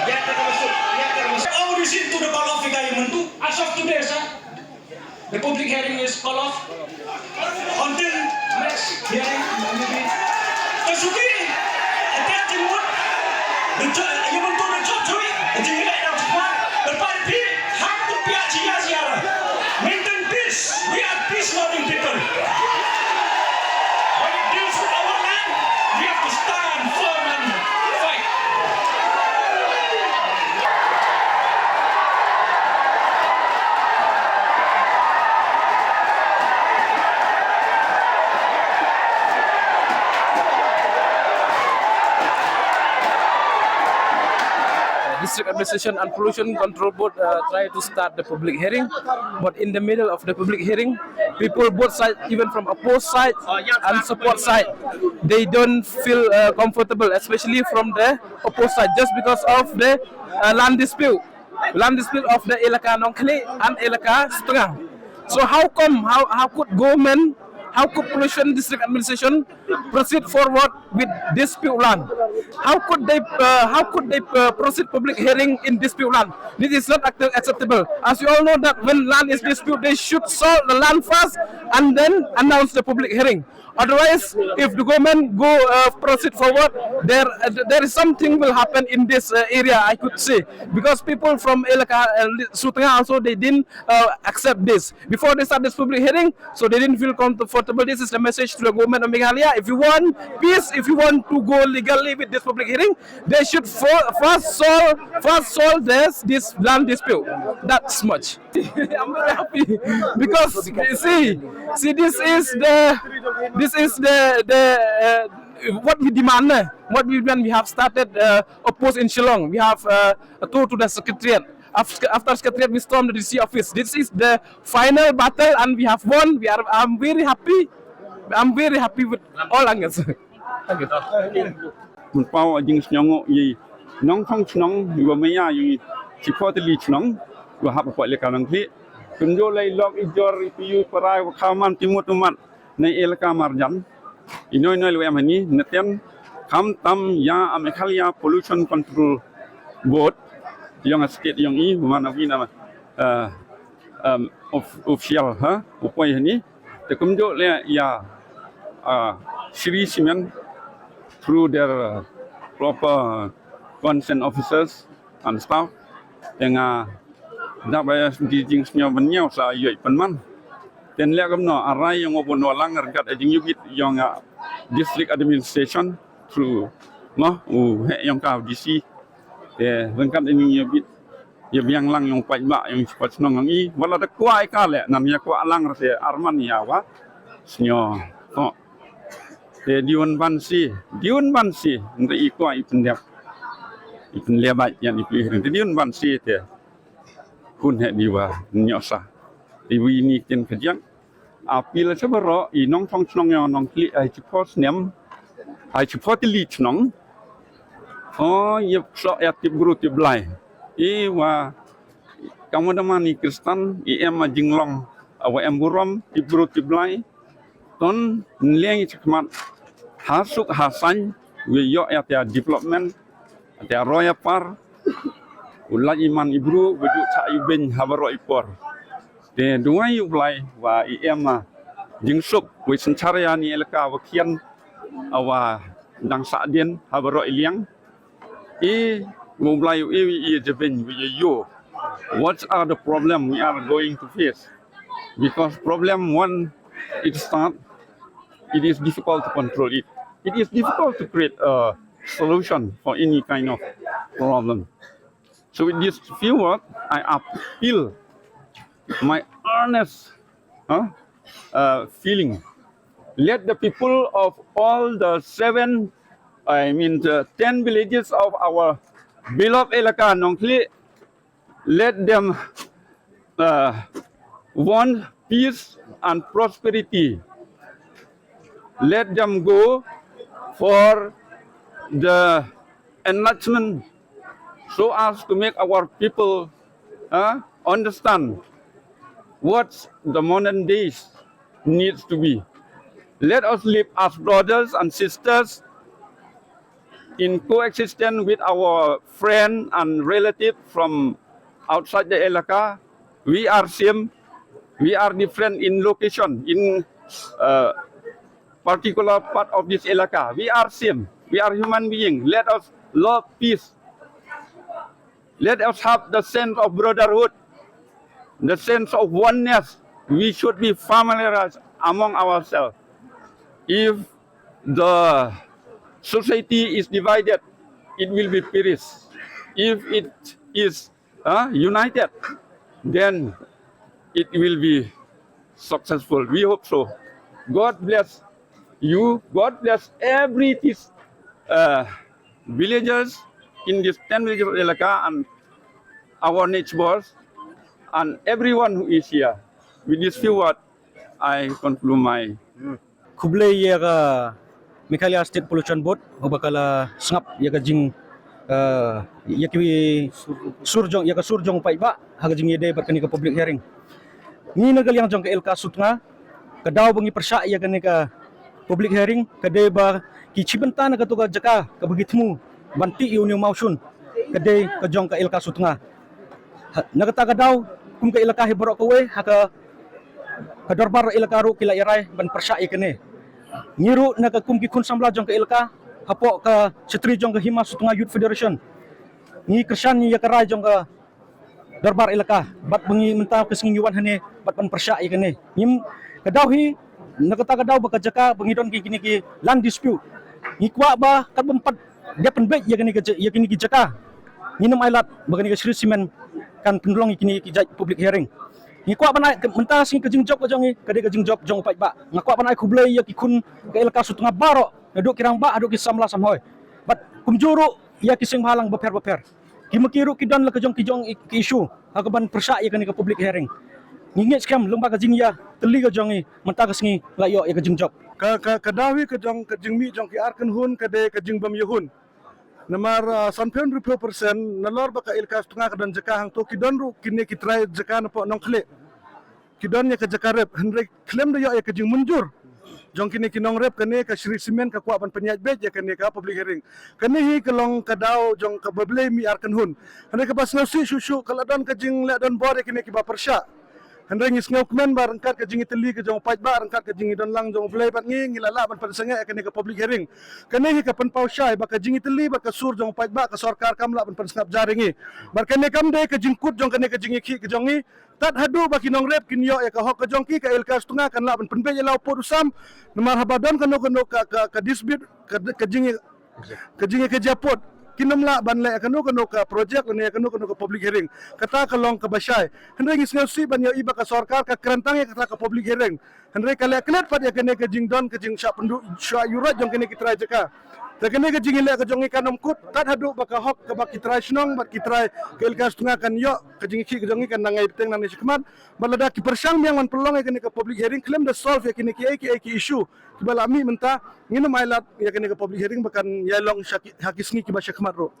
How do you see to the call of the as of today, sir? The public hearing is called off until next hearing. Kasuki, attack the mood. You want to the job to it? The Jingïakhih, the party have to be a Jingïakhih. Maintain peace. We are peace-loving people. When it deals with our land, we have to stand firm and fight. District Administration and Pollution Control Board try to start the public hearing, but in the middle of the public hearing, people both sides, even from opposed side and support side, they don't feel comfortable, especially from the opposed side, just because of the land dispute of the Elaka Nongkli and Elaka Setengah. So how could government, how could Pollution District Administration proceed forward with dispute land? How could they proceed public hearing in dispute land? This is not acceptable. As you all know that when land is disputed, they should solve the land first and then announce the public hearing. Otherwise, if the government proceed forward, there is something will happen in this area, I could say, because people from Elaka Setengah also they didn't accept this before they start this public hearing, so they didn't feel comfortable. This is the message to the government of Meghalaya. If you want peace, if you want to go legally with this public hearing, they should first solve this land dispute. That's much. I'm very happy because see this is the what we demand. We have started oppose in Shillong. We have a tour to the secretariat. After secretariat, we stormed the DC office. This is the final battle, and we have won. I'm very happy. I'm very happy with all angles. Thank you. Mình bao ở Jingïakhih gì nông phong nông vừa mấy nhà gì chỉ có thể lịch nông vừa học phải là cái năng khíคุณโยเลยลอกอีจอร์พิยุปรายว่าข้าวมันติมุตุมันในเอลกามาร์จันอีน้อยๆเลยมันนี้เนตียนคำตำยาอเมริกาลีย pollution control board ยังสเกตยังอีมันเอาวินาofficial ฮะอุปยนี้แต่คุณโยเลยยาShree cement through their proper consent officers and staff dengan dapat Jingïakhih banyak saya penman dan lihat kemana arah yang ngobon walang ngergat Jingïakhih yang district administration through yang kau DC lengkap Jingïakhih yang lang yang pajak yang cepat senang ini walau ada kuai kale namanya kuai lang rasa arman ya wa senyo diun bansi untuk ikut ipen lebat yang dipilih diun bansi te kun he diwa nyosa ibu ini ken kejang apil sebero I nong thong chnong yang nong kli ai chipot nem ai chipot li chnong yep so tip guru tip blai wa kamu damani Kristen em jinglong awa em burom tip guru tip blai ton leng chikmat hasuk hasan we yo ya development ya roya par ulah iman ibru wujud cak ibin habaro ipor de dua yublai wa iema jingsuk we sencarya ni elka wakian awa dang sadien habaro iliang mublai i jebin we yo what are the problem we are going to face because problem one it start it is difficult to control it. It is difficult to create a solution for any kind of problem. So with these few words, I appeal my earnest feeling. Let the people of all the 10 villages of our beloved Elaka Nongkli, let them want peace and prosperity. Let them go for the enlargement so as to make our people understand what the modern days needs to be. Let us live as brothers and sisters in coexistence with our friend and relative from outside the Elaka. We are same. We are different in location, in particular part of this Elaka. We are same. We are human beings. Let us love peace. Let us have the sense of brotherhood, the sense of oneness. We should be familiarized among ourselves. If the society is divided, it will be peace. If it is united, then it will be successful. We hope so. God bless you. God bless every villagers in this 10 villages of Elaka and our neighbors and everyone who is here. With this few words, I conclude my. Kublai ya ka Meghalaya State Pollution Board bakala sngap ya ka jing ya ki surjong paiba haga jing yede berkani ka public hearing ni nagal yang jong ka LK sutnga kadaw bangi persa ya kani ka public hearing kade ba ki chibenta na ka to ka jaka ka bagitmu banti iunyo mausun kade ka jong ka LK sutnga nagata kadaw kum ka LK hibro ka we haka kadorbar LK ru kila irai ban persa ya kani ngiru na ka kumki kun samla jong ka ilka hapo ka setri jong ka hima sutunga youth federation ni kersan ni ya karai jong ka darbar ilka bat bengi menta ka singing yuan hane bat pan persya ya kane nim kadawhi nakata kadaw baka jaka bengidon ki kini ki land dispute ni kwa ba kat bempat dia penbek ya kini ki jaka minum ailat bagani ka Shree simen kan pendulong kini ki public hearing ni kwa banai menta sing kejing job jong kade kejing job jong pai ba ngakwa banai kublai ya ki kun ka LK sutnga baro naduk kirang ba aduk ki samla samhoy bat kumjuru ya ki sing halang beper ki makiru ki don la kejong ki issue hakaban persa ya kan ka public hearing ngingit skam lembaga jingya teli ka jongi menta ka singi layo ya kejing job kadawi kejong mi jong ki arkan hun kade kejing bam yehun namar 90% nalor baka LK setengah kedan jaka hang to kidon ru kini kitrai jaka napo nong khle kidon ya ke jaka rep henry claim da ya kejing munjur jong kini kinong rep kene ka Shree simen ka kwa ban penyaj bej ya kene ka public hearing kene hi kelong kadau jong ka bable mi arkan hun henry ka bas ngasi susu kaladon kejing le don bor ya kene ki ba persya henry ngis ngau kemen bar angkat kejing iteli ke jong paj bar angkat kejing don lang jong vlei pat ngi ngilala ban Pynsangeh kene ka public hearing kene hi ka pen pau syai ba kejing iteli ba ka sur jong paj ba ka sarkar kamla ban Pynsangeh jaringi bar kene kam de kejing kut jong kene kejing ikhi ke jongi tat hadu ba kinong rep kinyo ya ka hok ke jong ki ka LK setengah kan la ban penbe ya lau pot usam namar habadon kano ka dispute kejing ke japot kinamla ban le kanu ka project ne kanu ka public hearing kata kalong ka basyai henry ngis ngasi ban ya iba ka sarkar ka kerentang ya kata ka public hearing henry kala klet pat ya kene ka jingdon ka jing sya pendu sya yurat jong kene kitrai jaka ta kene ka jing le ka jong ikanom kut tat hadu baka hok ka bak kitrai snong bat kitrai ke LK setengah kan yo ka jing ki ka jong ikan nangai beteng nang sikmat balada ki persang yang man pelong ya kene ka public hearing claim the solve ya kene ki issue kibala mi menta nginum ailat ya kene ka public hearing bakan yalong hakisngi ki ba syakmat ro